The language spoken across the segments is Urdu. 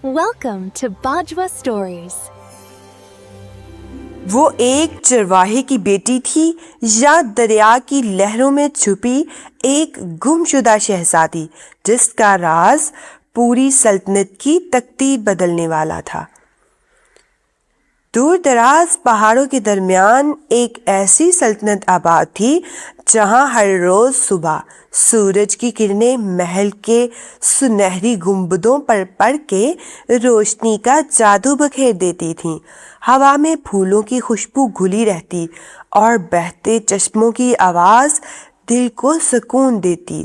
Welcome to Bajwa Stories. وہ ایک چرواہے کی بیٹی تھی یا دریا کی لہروں میں چھپی ایک گمشدہ شہزادی جس کا راز پوری سلطنت کی تقدیر بدلنے والا تھا۔ دور دراز پہاڑوں کے درمیان ایک ایسی سلطنت آباد تھی جہاں ہر روز صبح سورج کی کرنیں محل کے سنہری گنبدوں پر پڑ کے روشنی کا جادو بکھیر دیتی تھیں۔ ہوا میں پھولوں کی خوشبو گھلی رہتی اور بہتے چشموں کی آواز دل کو سکون دیتی۔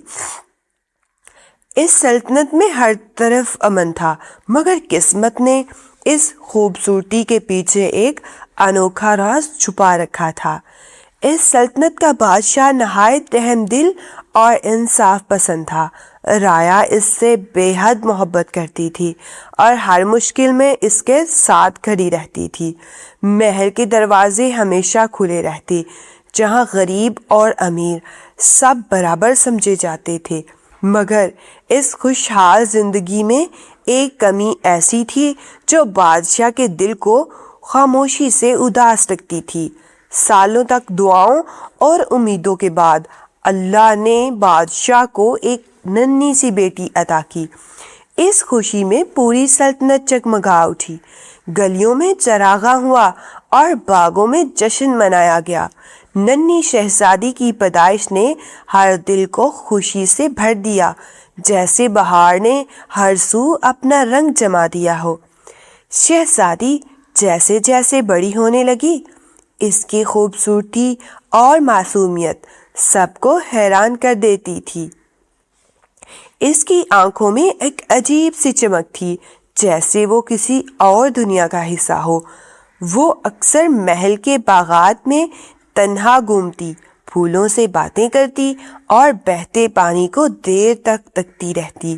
اس سلطنت میں ہر طرف امن تھا، مگر قسمت نے اس خوبصورتی کے پیچھے ایک انوکھا راز چھپا رکھا تھا۔ اس سلطنت کا بادشاہ نہایت رحم دل اور انصاف پسند تھا۔ رایا اس سے بے حد محبت کرتی تھی اور ہر مشکل میں اس کے ساتھ کھڑی رہتی تھی۔ محل کے دروازے ہمیشہ کھلے رہتے، جہاں غریب اور امیر سب برابر سمجھے جاتے تھے، مگر اس خوشحال زندگی میں ایک کمی ایسی تھی جو بادشاہ کے دل کو خاموشی سے اداس رکھتی تھی۔ سالوں تک دعاؤں اور امیدوں کے بعد اللہ نے بادشاہ کو ایک ننھی سی بیٹی عطا کی۔ اس خوشی میں پوری سلطنت جگمگا اٹھی، گلیوں میں چراغاں ہوا اور باغوں میں جشن منایا گیا۔ ننھی شہزادی کی پیدائش نے ہر دل کو خوشی سے بھر دیا، جیسے بہار نے ہر سو اپنا رنگ جما دیا ہو۔ شہزادی جیسے جیسے بڑی ہونے لگی، اس کی خوبصورتی اور معصومیت سب کو حیران کر دیتی تھی۔ اس کی آنکھوں میں ایک عجیب سی چمک تھی، جیسے وہ کسی اور دنیا کا حصہ ہو۔ وہ اکثر محل کے باغات میں تنہا گھومتی، پھولوں سے باتیں کرتی اور بہتے پانی کو دیر تک تکتی رہتی،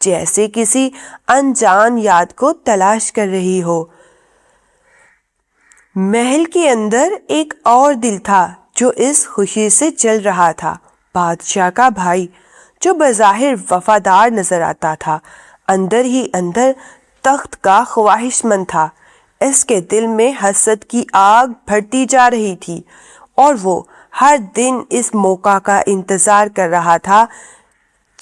جیسے کسی انجان یاد کو تلاش کر رہی ہو۔ محل کے اندر ایک اور دل تھا جو اس خوشی سے جل رہا تھا، بادشاہ کا بھائی، جو بظاہر وفادار نظر آتا تھا، اندر ہی اندر تخت کا خواہش مند تھا۔ اس کے دل میں حسد کی آگ بھڑتی جا رہی تھی اور وہ ہر دن اس موقع کا انتظار کر رہا تھا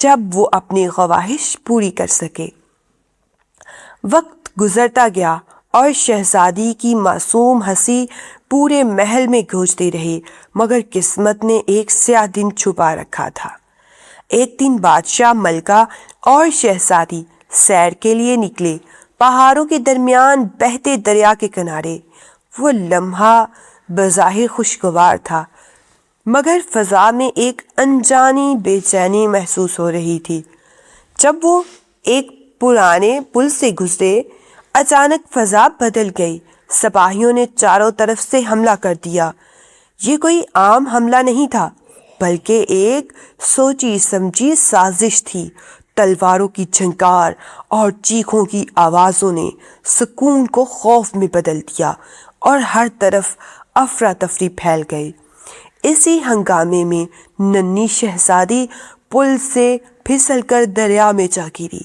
جب وہ اپنی خواہش پوری کر سکے۔ وقت گزرتا گیا اور شہزادی کی معصوم ہنسی پورے محل میں گونجتی رہی، مگر قسمت نے ایک سیاہ دن چھپا رکھا تھا۔ ایک دن بادشاہ، ملکہ اور شہزادی سیر کے لیے نکلے، پہاڑوں کے درمیان بہتے دریا کے کنارے۔ وہ لمحہ بظاہر خوشگوار تھا، مگر فضا میں ایک انجانی بے چینی محسوس ہو رہی تھی۔ جب وہ ایک پرانے پل سے گزرے، اچانک فضا بدل گئی۔ سپاہیوں نے چاروں طرف سے حملہ کر دیا۔ یہ کوئی عام حملہ نہیں تھا، بلکہ ایک سوچی سمجھی سازش تھی۔ تلواروں کی جھنکار اور چیخوں کی آوازوں نے سکون کو خوف میں بدل دیا اور ہر طرف افراتفری پھیل گئی۔ اسی ہنگامے میں ننھی شہزادی پل سے پھسل کر دریا میں جا گری۔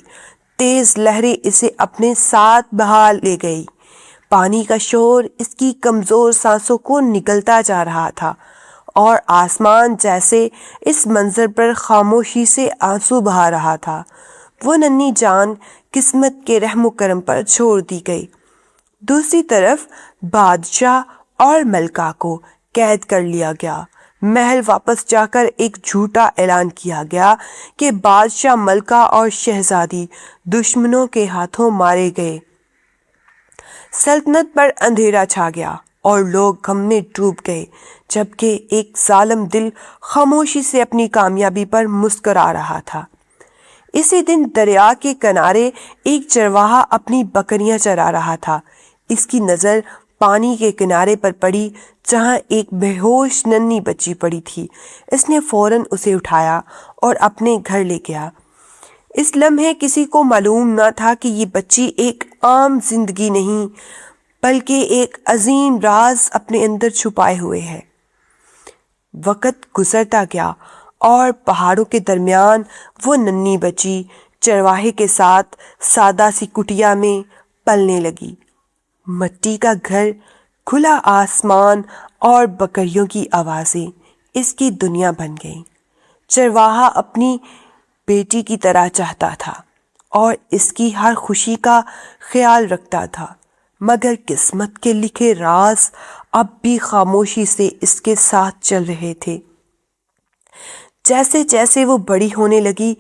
تیز لہریں اسے اپنے ساتھ بہا لے گئی۔ پانی کا شور اس کی کمزور سانسوں کو نگلتا جا رہا تھا اور آسمان جیسے اس منظر پر خاموشی سے آنسو بہا رہا تھا۔ وہ ننھی جان قسمت کے رحم و کرم پر چھوڑ دی گئی۔ دوسری طرف بادشاہ اور ملکہ کو قید کر لیا گیا۔ محل واپس جا کر ایک جھوٹا اعلان کیا گیا کہ بادشاہ، ملکہ اور شہزادی دشمنوں کے ہاتھوں مارے گئے۔ سلطنت پر اندھیرا چھا گیا اور لوگ غم میں ڈوب گئے، جبکہ ایک ظالم دل خاموشی سے اپنی کامیابی پر مسکرا رہا تھا۔ اسی دن دریا کے کنارے ایک چرواہا اپنی بکریاں چرا رہا تھا۔ اس کی نظر پانی کے کنارے پر پڑی جہاں ایک بے ہوش ننھی بچی پڑی تھی۔ اس نے فوراً اسے اٹھایا اور اپنے گھر لے گیا۔ اس لمحے کسی کو معلوم نہ تھا کہ یہ بچی ایک عام زندگی نہیں، بلکہ ایک عظیم راز اپنے اندر چھپائے ہوئے ہے۔ وقت گزرتا گیا اور پہاڑوں کے درمیان وہ ننھی بچی چرواہے کے ساتھ سادہ سی کٹیا میں پلنے لگی۔ مٹی کا گھر، کھلا آسمان اور بکریوں کی آوازیں اس کی دنیا بن گئیں۔ چرواہا اپنی بیٹی کی طرح چاہتا تھا اور اس کی ہر خوشی کا خیال رکھتا تھا، مگر قسمت کے لکھے راز اب بھی خاموشی سے اس کے ساتھ چل رہے تھے۔ جیسے جیسے وہ بڑی ہونے لگی،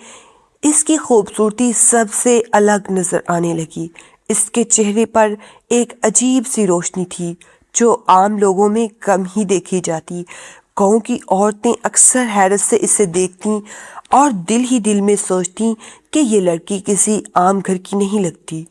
اس کی خوبصورتی سب سے الگ نظر آنے لگی۔ اس کے چہرے پر ایک عجیب سی روشنی تھی جو عام لوگوں میں کم ہی دیکھی جاتی۔ گاؤں کی عورتیں اکثر حیرت سے اسے دیکھتیں اور دل ہی دل میں سوچتیں کہ یہ لڑکی کسی عام گھر کی نہیں لگتی۔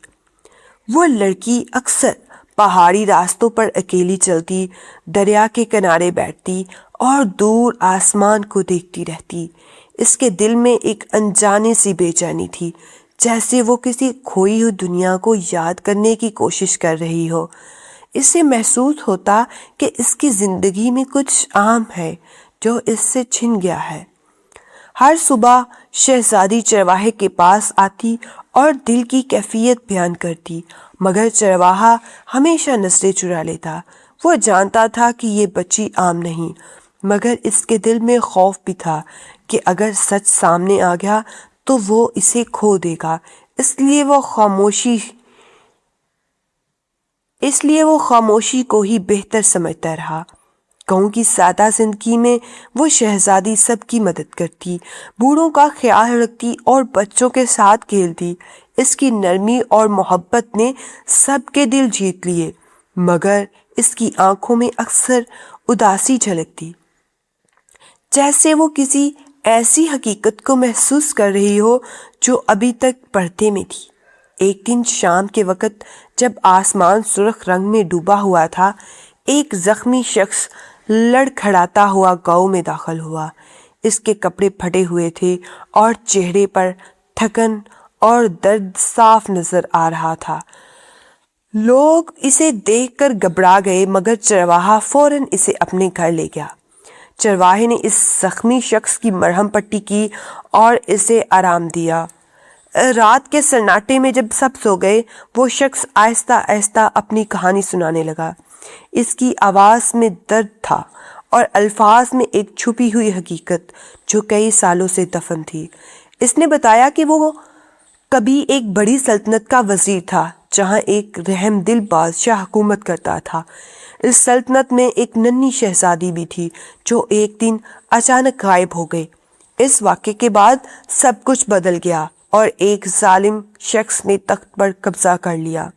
وہ لڑکی اکثر پہاڑی راستوں پر اکیلی چلتی، دریا کے کنارے بیٹھتی اور دور آسمان کو دیکھتی رہتی۔ اس کے دل میں ایک انجانے سی بے چینی تھی، جیسے وہ کسی کھوئی ہوئی دنیا کو یاد کرنے کی کوشش کر رہی ہو۔ اسے محسوس ہوتا کہ اس کی زندگی میں کچھ عام ہے جو اس سے چھن گیا ہے۔ ہر صبح شہزادی چرواہے کے پاس آتی اور دل کی کیفیت بیان کرتی، مگر چرواہا ہمیشہ نظریں چرا لیتا۔ وہ جانتا تھا کہ یہ بچی عام نہیں، مگر اس کے دل میں خوف بھی تھا کہ اگر سچ سامنے آ گیا تو وہ اسے کھو دے گا۔ اس لیے وہ خاموشی کو ہی بہتر سمجھتا رہا۔ گاؤں کی سادہ زندگی میں وہ شہزادی سب کی مدد کرتی، بوڑھوں کا خیال رکھتی اور بچوں کے ساتھ کھیلتی۔ اس کی نرمی اور محبت نے سب کے دل جیت لیے، مگر اس کی آنکھوں میں اکثر اداسی جھلکتی، جیسے وہ کسی ایسی حقیقت کو محسوس کر رہی ہو جو ابھی تک پردے میں تھی۔ ایک دن شام کے وقت جب آسمان سرخ رنگ میں ڈوبا ہوا تھا، ایک زخمی شخص لڑکھڑاتا ہوا گاؤں میں داخل ہوا۔ اس کے کپڑے پھٹے ہوئے تھے اور چہرے پر تھکن اور درد صاف نظر آ رہا تھا۔ لوگ اسے دیکھ کر گھبرا گئے، مگر چرواہا فوراً اسے اپنے گھر لے گیا۔ چرواہے نے اس زخمی شخص کی مرہم پٹی کی اور اسے آرام دیا۔ رات کے سناٹے میں جب سب سو گئے، وہ شخص آہستہ آہستہ اپنی کہانی سنانے لگا۔ اس کی آواز میں درد تھا اور الفاظ میں ایک چھپی ہوئی حقیقت جو کئی سالوں سے دفن تھی۔ اس نے بتایا کہ وہ کبھی ایک بڑی سلطنت کا وزیر تھا جہاں ایک رحم دل بادشاہ حکومت کرتا تھا۔ اس سلطنت میں ایک ننھی شہزادی بھی تھی جو ایک دن اچانک غائب ہو گئی۔ اس واقعے کے بعد سب کچھ بدل گیا اور ایک ظالم شخص نے تخت پر قبضہ کر لیا۔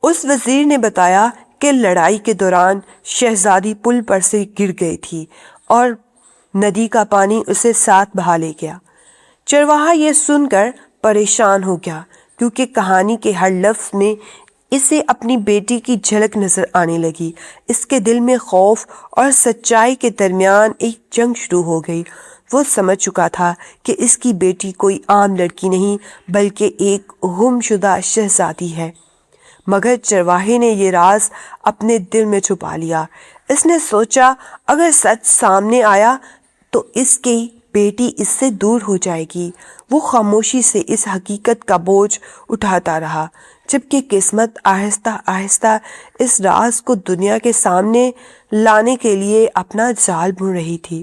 اس وزیر نے بتایا کہ لڑائی کے دوران شہزادی پل پر سے گر گئی تھی اور ندی کا پانی اسے ساتھ بہا لے گیا۔ چرواہا یہ سن کر پریشان ہو گیا، کیونکہ کہانی کے ہر لفظ میں اسے اپنی بیٹی کی جھلک نظر آنے لگی۔ اس کے دل میں خوف اور سچائی کے درمیان ایک جنگ شروع ہو گئی۔ وہ سمجھ چکا تھا کہ اس کی بیٹی کوئی عام لڑکی نہیں بلکہ ایک گم شدہ شہزادی ہے، مگر چرواہے نے یہ راز اپنے دل میں چھپا لیا۔ اس نے سوچا اگر سچ سامنے آیا تو اس کی بیٹی اس سے دور ہو جائے گی۔ وہ خاموشی سے اس حقیقت کا بوجھ اٹھاتا رہا، جبکہ قسمت آہستہ آہستہ اس راز کو دنیا کے سامنے لانے کے لیے اپنا جال بن رہی تھی۔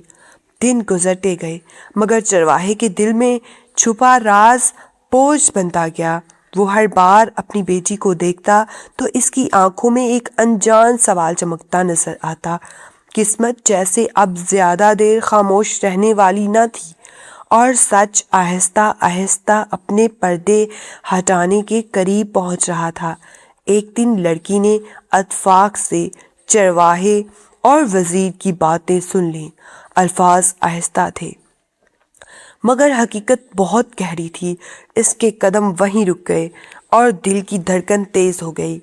دن گزرتے گئے، مگر چرواہے کے دل میں چھپا راز بوجھ بنتا گیا۔ وہ ہر بار اپنی بیٹی کو دیکھتا تو اس کی آنکھوں میں ایک انجان سوال چمکتا نظر آتا۔ قسمت جیسے اب زیادہ دیر خاموش رہنے والی نہ تھی اور سچ آہستہ آہستہ اپنے پردے ہٹانے کے قریب پہنچ رہا تھا۔ ایک دن لڑکی نے اتفاق سے چرواہے اور وزیر کی باتیں سن لیں۔ الفاظ آہستہ تھے مگر حقیقت بہت گہری تھی۔ اس کے قدم وہیں رک گئے اور دل کی دھڑکن تیز ہو گئی۔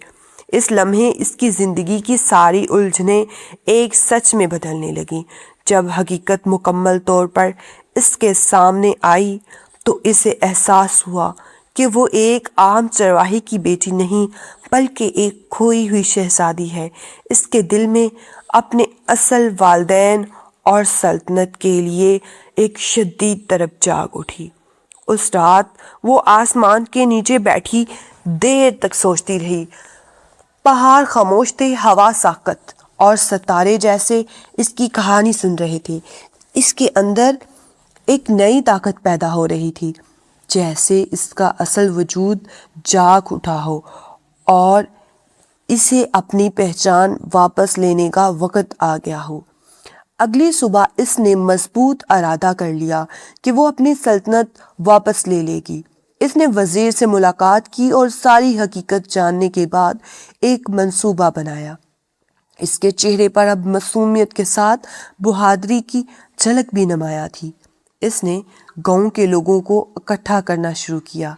اس لمحے اس کی زندگی کی ساری الجھنیں ایک سچ میں بدلنے لگیں۔ جب حقیقت مکمل طور پر اس کے سامنے آئی تو اسے احساس ہوا کہ وہ ایک عام چرواہے کی بیٹی نہیں بلکہ ایک کھوئی ہوئی شہزادی ہے۔ اس کے دل میں اپنے اصل والدین اور سلطنت کے لیے ایک شدید طلب جاگ اٹھی۔ اس رات وہ آسمان کے نیچے بیٹھی دیر تک سوچتی رہی۔ پہاڑ خاموش تھے، ہوا ساکت، اور ستارے جیسے اس کی کہانی سن رہے تھے۔ اس کے اندر ایک نئی طاقت پیدا ہو رہی تھی، جیسے اس کا اصل وجود جاگ اٹھا ہو اور اسے اپنی پہچان واپس لینے کا وقت آ گیا ہو۔ اگلی صبح اس نے مضبوط ارادہ کر لیا کہ وہ اپنی سلطنت واپس لے لے گی۔ اس نے وزیر سے ملاقات کی اور ساری حقیقت جاننے کے بعد ایک منصوبہ بنایا۔ اس کے چہرے پر اب معصومیت کے ساتھ بہادری کی جھلک بھی نمایاں تھی۔ اس نے گاؤں کے لوگوں کو اکٹھا کرنا شروع کیا۔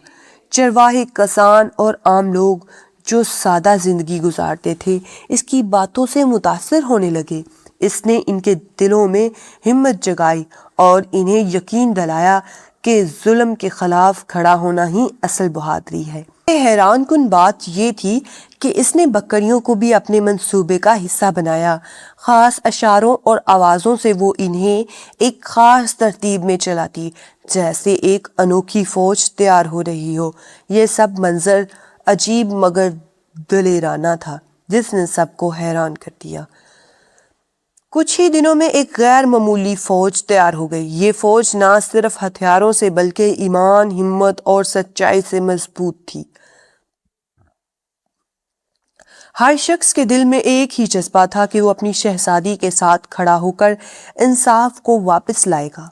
چرواہے، کسان اور عام لوگ جو سادہ زندگی گزارتے تھے اس کی باتوں سے متاثر ہونے لگے۔ اس نے ان کے دلوں میں ہمت جگائی اور انہیں یقین دلایا کہ ظلم کے خلاف کھڑا ہونا ہی اصل بہادری ہے۔ حیران کن بات یہ تھی کہ اس نے بکریوں کو بھی اپنے منصوبے کا حصہ بنایا۔ خاص اشاروں اور آوازوں سے وہ انہیں ایک خاص ترتیب میں چلاتی، جیسے ایک انوکھی فوج تیار ہو رہی ہو۔ یہ سب منظر عجیب مگر دلیرانہ تھا جس نے سب کو حیران کر دیا۔ کچھ ہی دنوں میں ایک غیر معمولی فوج تیار ہو گئی۔ یہ فوج نہ صرف ہتھیاروں سے بلکہ ایمان، ہمت اور سچائی سے مضبوط تھی۔ ہر شخص کے دل میں ایک ہی جذبہ تھا کہ وہ اپنی شہزادی کے ساتھ کھڑا ہو کر انصاف کو واپس لائے گا۔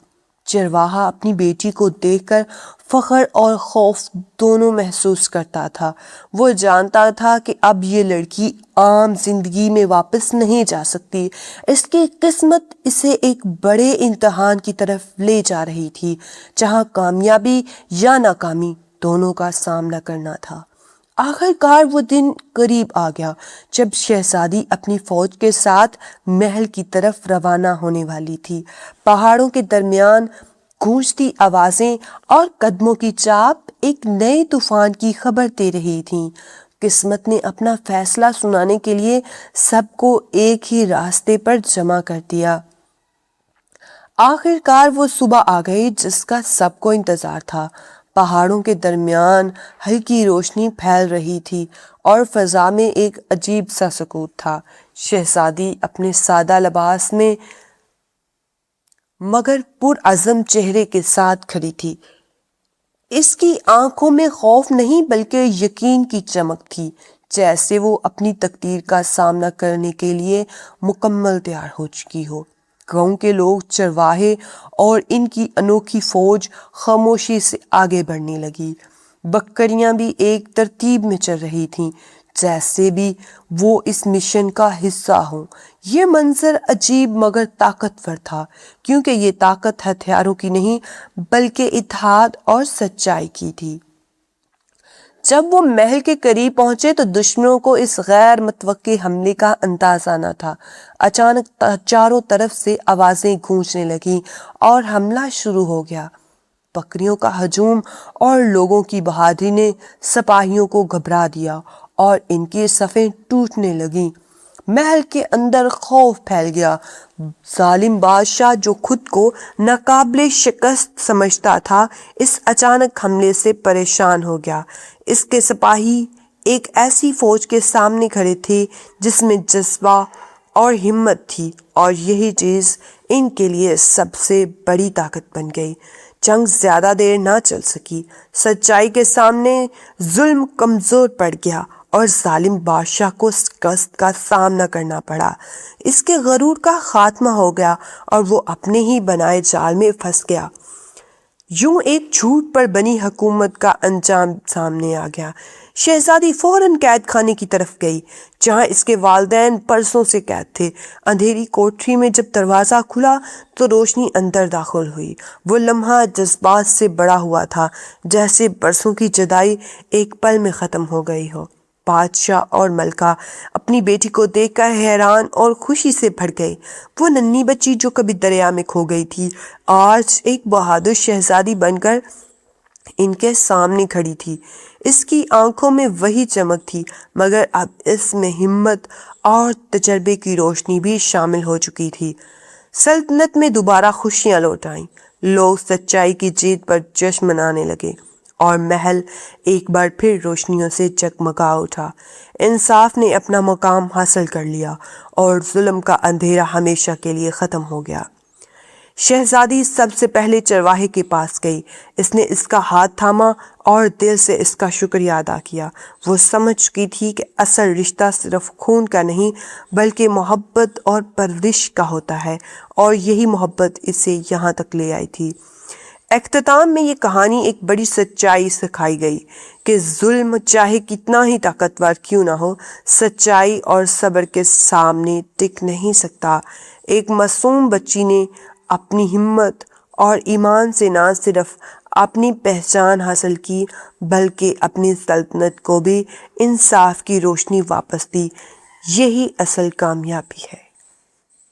چرواہا اپنی بیٹی کو دیکھ کر فخر اور خوف دونوں محسوس کرتا تھا۔ وہ جانتا تھا کہ اب یہ لڑکی عام زندگی میں واپس نہیں جا سکتی۔ اس کی قسمت اسے ایک بڑے امتحان کی طرف لے جا رہی تھی، جہاں کامیابی یا ناکامی دونوں کا سامنا کرنا تھا۔ آخر کار وہ دن قریب آ گیا جب شہزادی اپنی فوج کے ساتھ محل کی طرف روانہ ہونے والی تھی۔ پہاڑوں کے درمیان گونجتی آوازیں اور قدموں کی چاپ ایک نئے طوفان کی خبر دے رہی تھیں۔ قسمت نے اپنا فیصلہ سنانے کے لیے سب کو ایک ہی راستے پر جمع کر دیا۔ آخر کار وہ صبح آ گئی جس کا سب کو انتظار تھا۔ پہاڑوں کے درمیان ہلکی روشنی پھیل رہی تھی اور فضا میں ایک عجیب سا سکوت تھا۔ شہزادی اپنے سادہ لباس میں مگر پرعزم چہرے کے ساتھ کھڑی تھی۔ اس کی آنکھوں میں خوف نہیں بلکہ یقین کی چمک تھی، جیسے وہ اپنی تقدیر کا سامنا کرنے کے لیے مکمل تیار ہو چکی ہو۔ گاؤں کے لوگ، چرواہے اور ان کی انوکھی فوج خاموشی سے آگے بڑھنے لگی۔ بکریاں بھی ایک ترتیب میں چل رہی تھیں، جیسے بھی وہ اس مشن کا حصہ ہوں۔ یہ منظر عجیب مگر طاقتور تھا، کیونکہ یہ طاقت ہتھیاروں کی نہیں بلکہ اتحاد اور سچائی کی تھی۔ جب وہ محل کے قریب پہنچے تو دشمنوں کو اس غیر متوقع حملے کا اندازہ نہ تھا۔ اچانک چاروں طرف سے آوازیں گونجنے لگیں اور حملہ شروع ہو گیا۔ بکریوں کا ہجوم اور لوگوں کی بہادری نے سپاہیوں کو گھبرا دیا اور ان کی صفیں ٹوٹنے لگیں۔ محل کے اندر خوف پھیل گیا۔ ظالم بادشاہ جو خود کو ناقابل شکست سمجھتا تھا، اس اچانک حملے سے پریشان ہو گیا۔ اس کے سپاہی ایک ایسی فوج کے سامنے کھڑے تھے جس میں جذبہ اور ہمت تھی، اور یہی چیز ان کے لیے سب سے بڑی طاقت بن گئی۔ جنگ زیادہ دیر نہ چل سکی۔ سچائی کے سامنے ظلم کمزور پڑ گیا اور ظالم بادشاہ کو شکست کا سامنا کرنا پڑا۔ اس کے غرور کا خاتمہ ہو گیا اور وہ اپنے ہی بنائے جال میں پھنس گیا۔ یوں ایک جھوٹ پر بنی حکومت کا انجام سامنے آ گیا۔ شہزادی فوراً قید خانے کی طرف گئی جہاں اس کے والدین برسوں سے قید تھے۔ اندھیری کوٹری میں جب دروازہ کھلا تو روشنی اندر داخل ہوئی۔ وہ لمحہ جذبات سے بڑا ہوا تھا، جیسے برسوں کی جدائی ایک پل میں ختم ہو گئی ہو۔ بادشاہ اور ملکہ اپنی بیٹی کو دیکھ کر حیران اور خوشی سے بھر گئے۔ وہ ننھی بچی جو کبھی دریا میں کھو گئی تھی، آج ایک بہادر شہزادی بن کر ان کے سامنے کھڑی تھی۔ اس کی آنکھوں میں وہی چمک تھی، مگر اب اس میں ہمت اور تجربے کی روشنی بھی شامل ہو چکی تھی۔ سلطنت میں دوبارہ خوشیاں لوٹ آئیں۔ لوگ سچائی کی جیت پر جشن منانے لگے اور محل ایک بار پھر روشنیوں سے جگمگا اٹھا۔ انصاف نے اپنا مقام حاصل کر لیا اور ظلم کا اندھیرا ہمیشہ کے لیے ختم ہو گیا۔ شہزادی سب سے پہلے چرواہے کے پاس گئی۔ اس نے اس کا ہاتھ تھاما اور دل سے اس کا شکریہ ادا کیا۔ وہ سمجھ چکی تھی کہ اصل رشتہ صرف خون کا نہیں بلکہ محبت اور پرورش کا ہوتا ہے، اور یہی محبت اسے یہاں تک لے آئی تھی۔ اختتام میں یہ کہانی ایک بڑی سچائی سکھائی گئی کہ ظلم چاہے کتنا ہی طاقتور کیوں نہ ہو، سچائی اور صبر کے سامنے ٹک نہیں سکتا۔ ایک معصوم بچی نے اپنی ہمت اور ایمان سے نہ صرف اپنی پہچان حاصل کی بلکہ اپنی سلطنت کو بھی انصاف کی روشنی واپس دی۔ یہی اصل کامیابی ہے۔